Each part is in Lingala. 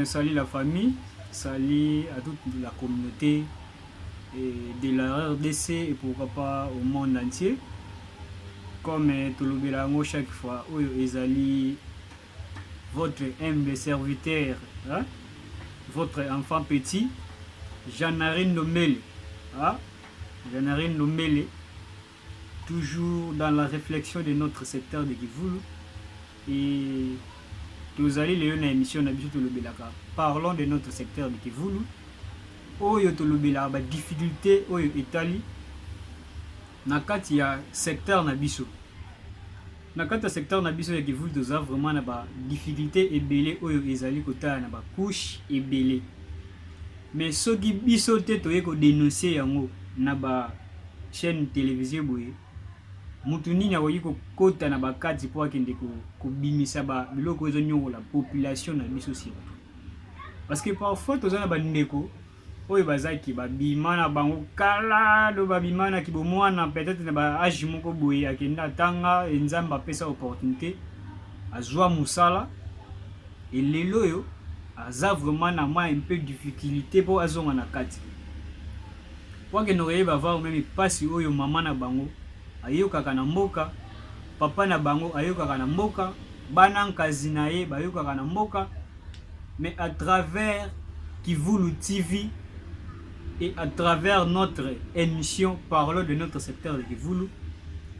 salut la famille, salut à toute la communauté de la RDC et pourquoi pas au monde entier. Comme tout le monde chaque fois, où ezali votre humble serviteur, hein? Votre enfant petit, Jean-Marie Nomele, hein? Jean-Marie Nomele, toujours dans la réflexion de notre secteur de Kivulu. Et nous allons lire une émission parlons de notre secteur de Kivulu. Oyo tolobela ba difficulté oyo Italie na kati ya secteur na biso. Na kati ya secteur na biso ya Kivulu toza vraiment na ba difficulté ebele oyo ezali kotala na ba couche ebele. Mais soki biso te toye ko dénoncer yango na ba chaîne télévisée boye. Mutu nini akoki kokota na bakati po akende kobimisa ba biloko ezo nyongola population na biso surtout. Parce que parfois toza na bandeko oyo bazaki babima na bango kala do babima na kibomwana peut-être na ba âge moko boye akenda tanga enzamba pesa opportunité azwa musala et lelo yo aza vraiment na un peu difficulté po azonga na kati. Kwa ke noye bava même pasi oyo mama na bango ayokaka na mboka, papa na bango ayokaka na mboka, bana nkazi na ye bayokaka na mboka, mais à travers Kivulu TV et à travers notre émission parlons de notre secteur de Kivulu,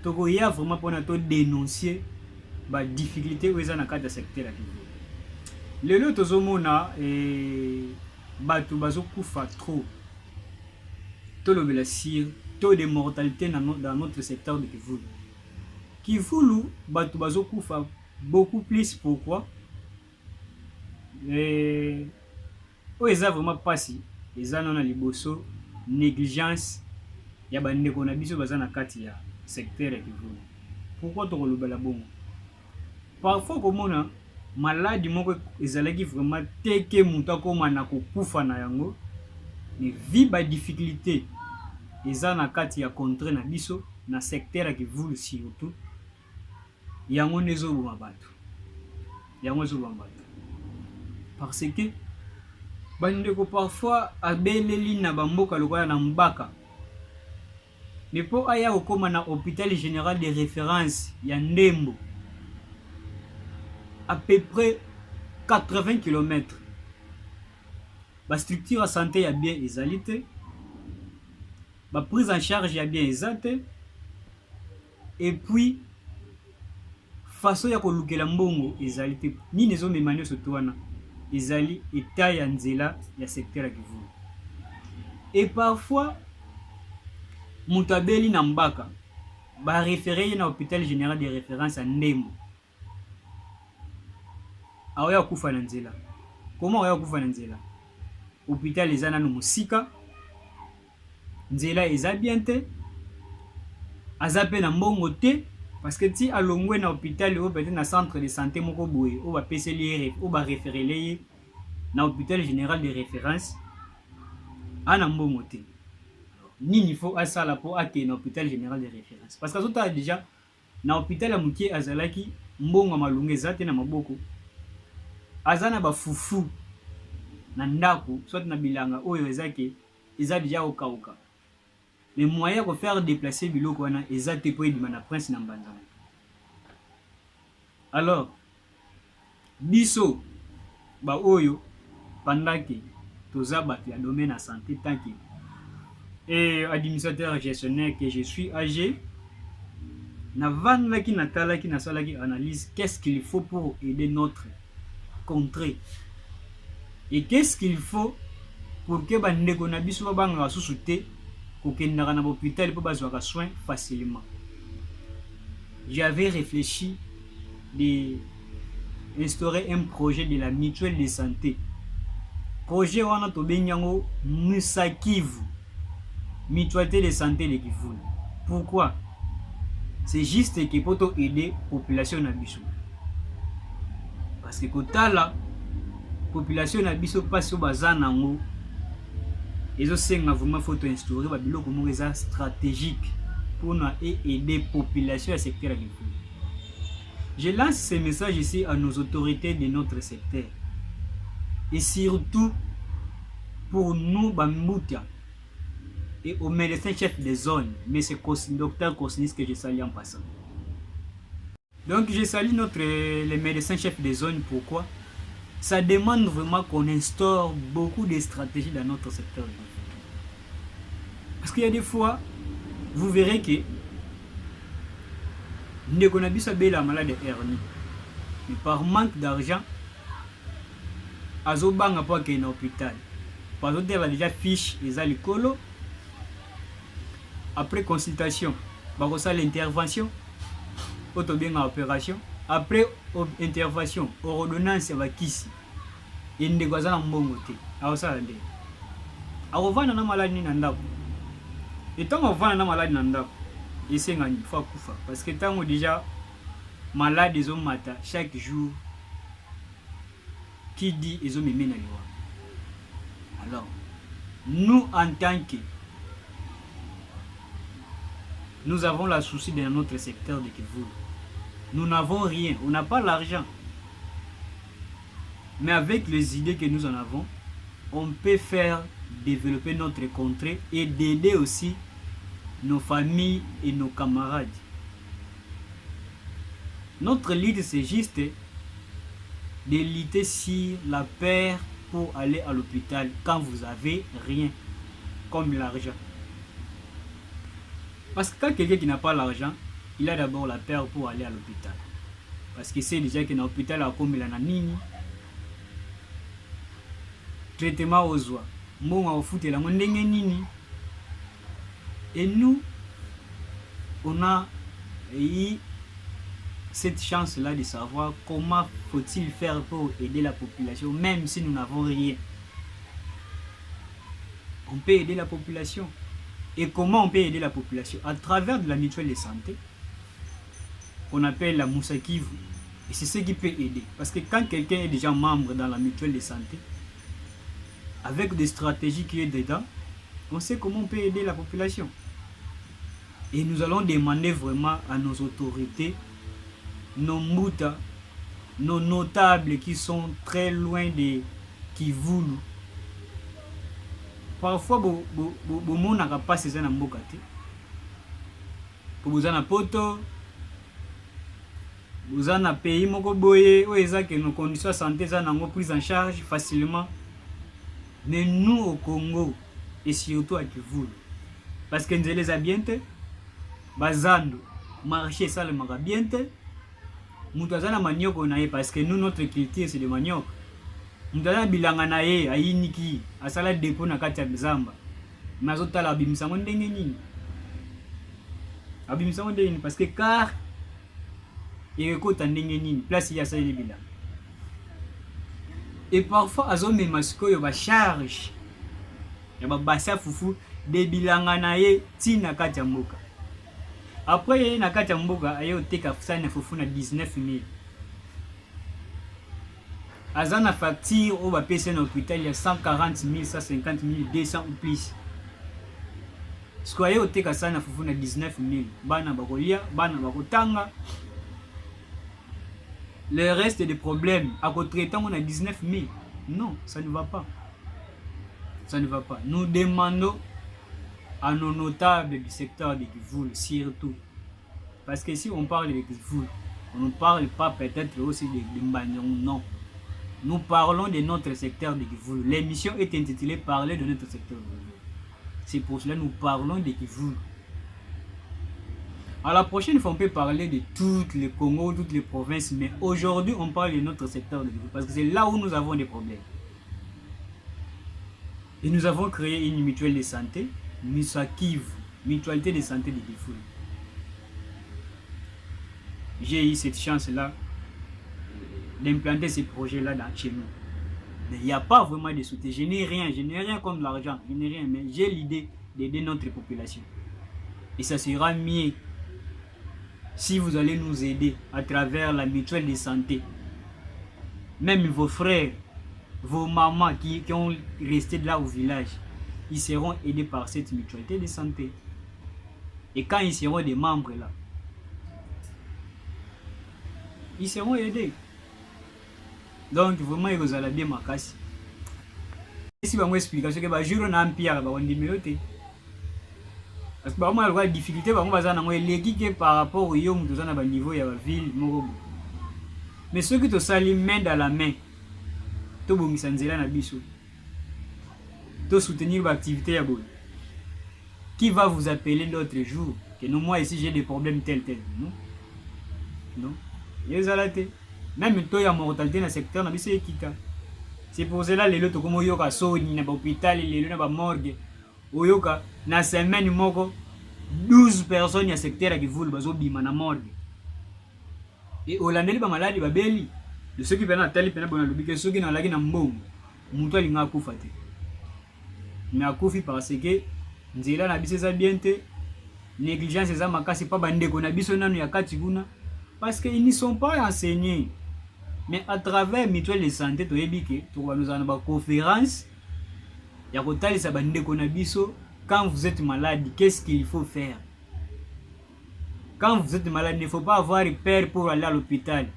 tokoya vraiment pour nous dénoncer ba difficulté oyo eza na kati ya secteur ya Kivulu. Lelo tozomona bato bazokufa trop. Tolobela sir taux de mortalité dans notre secteur de Kivulu. Kivulu, bato bazokufa beaucoup plus. Pourquoi? Eza vraiment passé. Eza nona liboso négligence ya bandeko na biso baza na kati ya secteur ya Kivulu. Pourquoi tokolobela bongo? Parfois komona maladi moko ezalaki vraiment teke mutu akoma na kokufa na yango. Mais vi ba difficulté eza na kati ya contre na biso na secteur ya Kivulu surtout yango nezo boma bato. Yango ezo boma bato. Parce que bandeko parfois abeleli na bamboka lokola na mbaka. Mais po aya okoma na hôpital général de référence ya Ndembo à peu près 80 km. La structure de santé est bien exaltée, la prise en charge est bien exaltée, et puis façon ya kolukela mbongo exaltée. Ni nezo memano sotoana ezali état ya nzela ya secteur ya Kivulu. Et parfois mutabeli na mbaka ba référé na hôpital général de référence à Ndembo. Aoya kufa na nzela. Comment aoya kufa na nzela? Hôpital eza nanu musika, nzela eza bien te, aza pe na mbongo te, parce que ti alongwe na hôpital ou peut-être na centre de santé moko boye ou ba PCLR ou ba référé leye na hôpital général de référence ana mbongo te. Nini faut asala po ake na hôpital général de référence? Parce que azota déjà na hôpital ya mukie azalaki mbongo malunga eza te na maboko. Azana ba fufu na ndako soit na bilanga oyo ezaki eza déjà okauka. Mais moyen ko faire déplacer biloko wana eza te po edima na prince na mbanza. Alors biso ba oyo pandaki toza bato ya domaine na santé tant que et administrateur gestionnaire que je suis âgé na vandaki na talaki na salaki analyse qu'est-ce qu'il faut pour aider notre contrée. Et qu'est-ce qu'il faut pour que bandeko na biso babanga basusu te kokendaka na hôpital po bazwaka soin facilement. J'avais réfléchi d'instaurer un projet de la mutuelle de santé. Projet wana to benyango Musakivu, mutualité de santé de Kivulu. Pourquoi? C'est juste que pour aider population na biso. Parce que kotala population na biso passe au bazan nango ezo senga vraiment faut instaurer ba biloko mo eza stratégique pour nous aider population à secteur agricole. Je lance ce message ici à nos autorités de notre secteur. et surtout pour nous, Bamoutia, et au médecin chef de zone, mais c'est docteur Cosinis que je salue en passant. Donc je salue les médecins chefs de zone. Pourquoi? Ça demande vraiment qu'on instaure beaucoup de stratégies dans notre secteur. Parce qu'il y a des fois, vous verrez que nous connaissons la maladie de hernie. Mais par manque d'argent, Azobang n'a pas qu'un hôpital. Par exemple, il a déjà fiche les alicolo. Après consultation, il l'intervention, bien opération. Après intervention, ordonnance va kisi. Il ne goza na mbongo te. Aosa ande. Avana na maladie na ndako. Et tant avana na maladie na ndako, esenga ni fa kufa parce que tant déjà malade ils ont mata chaque jour. Qui dit ils ont mis na liwa. Alors, nous en tant que nous avons la souci dans notre secteur de Kivu. Nous n'avons rien, on n'a pas l'argent. Mais avec les idées que nous en avons, on peut faire développer notre contrée et d'aider aussi nos familles et nos camarades. Notre lead, c'est juste de lutter sur la peur pour aller à l'hôpital quand vous avez rien, comme l'argent. Parce que quand quelqu'un qui n'a pas l'argent, il a d'abord la peur pour aller à l'hôpital. Parce qu'il sait déjà qu'il est à l'hôpital à comme il a nini. Traitement aux oies. Moi, au foot, il a mon nini. Et nous, on a eu cette chance-là de savoir comment faut-il faire pour aider la population, même si nous n'avons rien. On peut aider la population. Et comment on peut aider la population? À travers de la mutuelle de santé, qu'on appelle la Moussa Kivu. Et c'est ce qui peut aider. Parce que quand quelqu'un est déjà membre dans la mutuelle de santé, avec des stratégies qui est dedans, on sait comment on peut aider la population. Et nous allons demander vraiment à nos autorités, nos moutas, nos notables qui sont très loin de Kivu. Parfois, vous n'avez pas ces gens pour vous en poto, vous en pays, que nos conditions de santé sont prises en charge facilement. Mais nous au Congo, et surtout à Kivu, parce que nous les habités, bazando, marché ça le magabiente, nous avons manioc parce que nous, notre culture, c'est de manioc. Nous avons bilanga na ye, ayiniki, asala dépôt na kati ya bizamba. Mazotala abimisango ndenge nini? Abimisango ndenge nini? Parce que car, il récolte ndenge nini? Place ya sali bilanga. Et parfois, azo me masiko yo ba charge. Ya ba basa fufu de bilanga na ye tina kati ya mboka. Après ye na kati ya mboka ayo teka fusana fufu na 19 000. Azana facture au va payer dans l'hôpital il y a 140 000, 150 000, 200 ou plus. Ce qu'on a au teka sana fufu na 19 000. Bana bakolia, bana bakotanga. Le reste des problèmes, à côté de on a 19 000. Non, ça ne va pas. Ça ne va pas. Nous demandons à nos notables du secteur de Kivu, surtout. Parce que si on parle de Kivu, on ne parle pas peut-être aussi de Mbanyong, non. Nous parlons de notre secteur de Kivu. L'émission est intitulée Parler de notre secteur de Kivu. C'est pour cela que nous parlons de Kivu. À la prochaine fois, on peut parler de toutes les Congo, toutes les provinces, mais aujourd'hui, on parle de notre secteur de Kivu parce que c'est là où nous avons des problèmes. Et nous avons créé une mutuelle de santé, Moussa Kivu, mutualité de santé de Kivu. J'ai eu cette chance-là d'implanter ces projets-là chez nous. Mais il n'y a pas vraiment de soutien. Je n'ai rien comme l'argent, je n'ai rien, mais j'ai l'idée d'aider notre population. Et ça sera mieux si vous allez nous aider à travers la mutuelle de santé. Même vos frères, vos mamans qui ont resté là au village, ils seront aidés par cette mutualité de santé. Et quand ils seront des membres là, ils seront aidés. Donc vraiment, vous allez bien ma casse. si bango explication que ba jour na empire ba ondime yote parce que bango la difficulté bango baza nango eleki ke par rapport yo mutu za na ba niveau ya ba ville moko mais ceux qui te sali main dans la main to bongisa nzela na biso to soutenir ba activité ya bonne qui va vous appeler l'autre jour que non moi ici j'ai des problèmes tel non yezalate même to ya mortalité na secteur na biso ekita. C'est pour cela que les comme yoka soni na hôpital les na ba morgue oyoka na semaine moko 12 personnes ya secteur qui voulent bazo bima na morgue et olandeli ba maladi ba beli de ceux qui viennent à tali pena bona lobike ceux qui na laki na mbongo mutu alinga akufa te mais akufi parce que nzela na biso za bien te négligence za makasi pa bandeko na biso nanu ya kati kuna parce que ils ne sont pas enseignés. Mais à travers mutuelle de santé, tu nous avons une conférence. Il y a quand vous êtes malade, qu'est-ce qu'il faut faire? Quand vous êtes malade, il ne faut pas avoir peur pour aller à l'hôpital.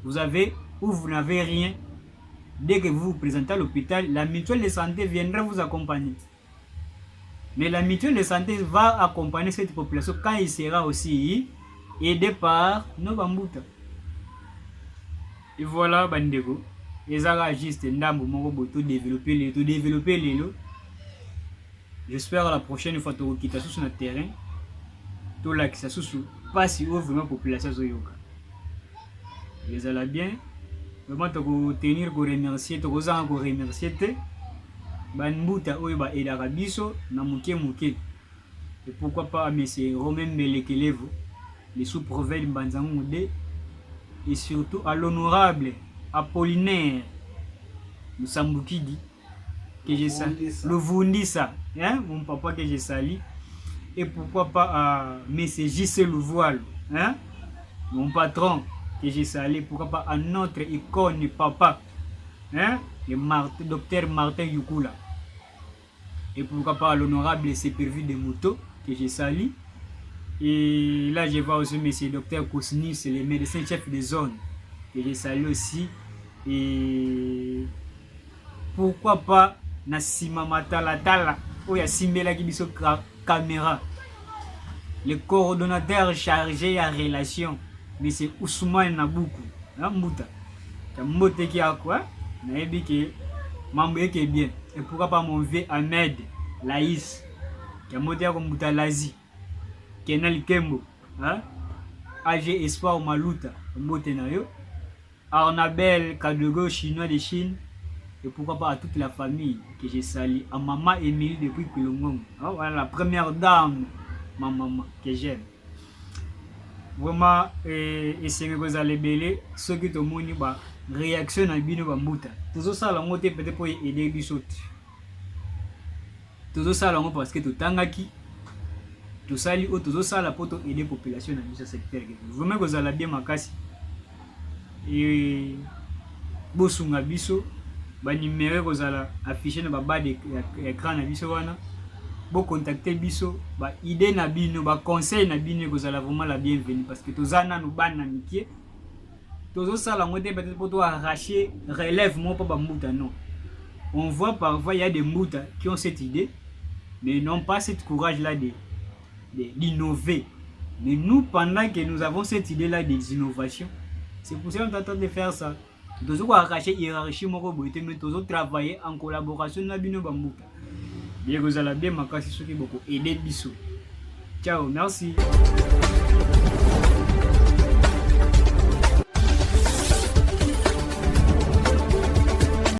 Vous avez ou vous n'avez rien. Dès que vous vous présentez à l'hôpital, la mutuelle de santé viendra vous accompagner. Mais la mutuelle de santé va accompagner cette population quand il sera aussi aidé par nos bamboutas. Et voilà, bandeko. Ezara juste ndambo moko boto développer les lots. J'espère la prochaine fois to kita sur le terrain. To la ki sasusu pas si vraiment population zoyoka. Ezala bien. Vraiment to tenir ko remercier to kozanga ko remercier te. Banbuta oyo ba edaka biso na muke. Et pourquoi pas monsieur Romain Melekelevo, les sous-prophètes Banzangoude. Et surtout à l'honorable Apollinaire Musambukidi que j'ai sali, le Vundisa, hein, mon papa que j'ai sali, et pourquoi pas à Monsieur JC Louvoile, hein, mon patron que j'ai sali, pourquoi pas à notre icône papa, hein, le docteur Martin Yukula, et pourquoi pas à l'honorable Sépervu de Moto que j'ai sali. Et là, je vois aussi M. Dr Kousni, c'est le médecin chef de zone que je salue aussi. Et pourquoi pas Nassima Matalatala, où il y a Simbela qui biso caméra, le coordonnateur chargé à relation, M. Ousmane Naboukou, Mouta, Mbote qui a quoi, Naebi qui Mambe qui est bien. Et pourquoi pas mon vieux Ahmed Laïs, qui a monté comme Mouta Lazi. Kenal Kembo, hein? AG Espoir Maluta, Motenayo, Arnabel Kadogo, chinois de Chine, et pourquoi pas à toute la famille que j'ai sali, à maman Émilie depuis Kulongong, hein? Voilà la première dame, ma maman, que j'aime. Vraiment, et c'est que vous allez belé, ceux qui ont une réaction à Bino Bambuta. Tout ça, la montée peut-être pour aider Bissot. Tout ça, la parce que tout tangaki. Tout ça, tout ça, la poto aider la population dans ce secteur. Vraiment, vous allez bien makasi. Et bosunga biso, ba numéro vous allez afficher dans bas de l'écran na biso wana. Bo contacter biso, ba idée na bino, ba conseil na bino vous allez vraiment la bienvenue parce que tout ça na nous ban na mikie. Tout ça la moitié peut-être pour toi arracher relève moi pas bambuta non. On voit parfois il y a des mbuta qui ont cette idée mais n'ont pas cette courage là d'innover. Mais nous, pendant que nous avons cette idée-là des innovations, c'est pour ça qu'on tente de faire ça. Nous devons arracher la hiérarchie, mais nous devons travailler en collaboration avec Bino Bambuka. Bien que vous allez bien, je vais beaucoup aider Bissou. Ciao, merci.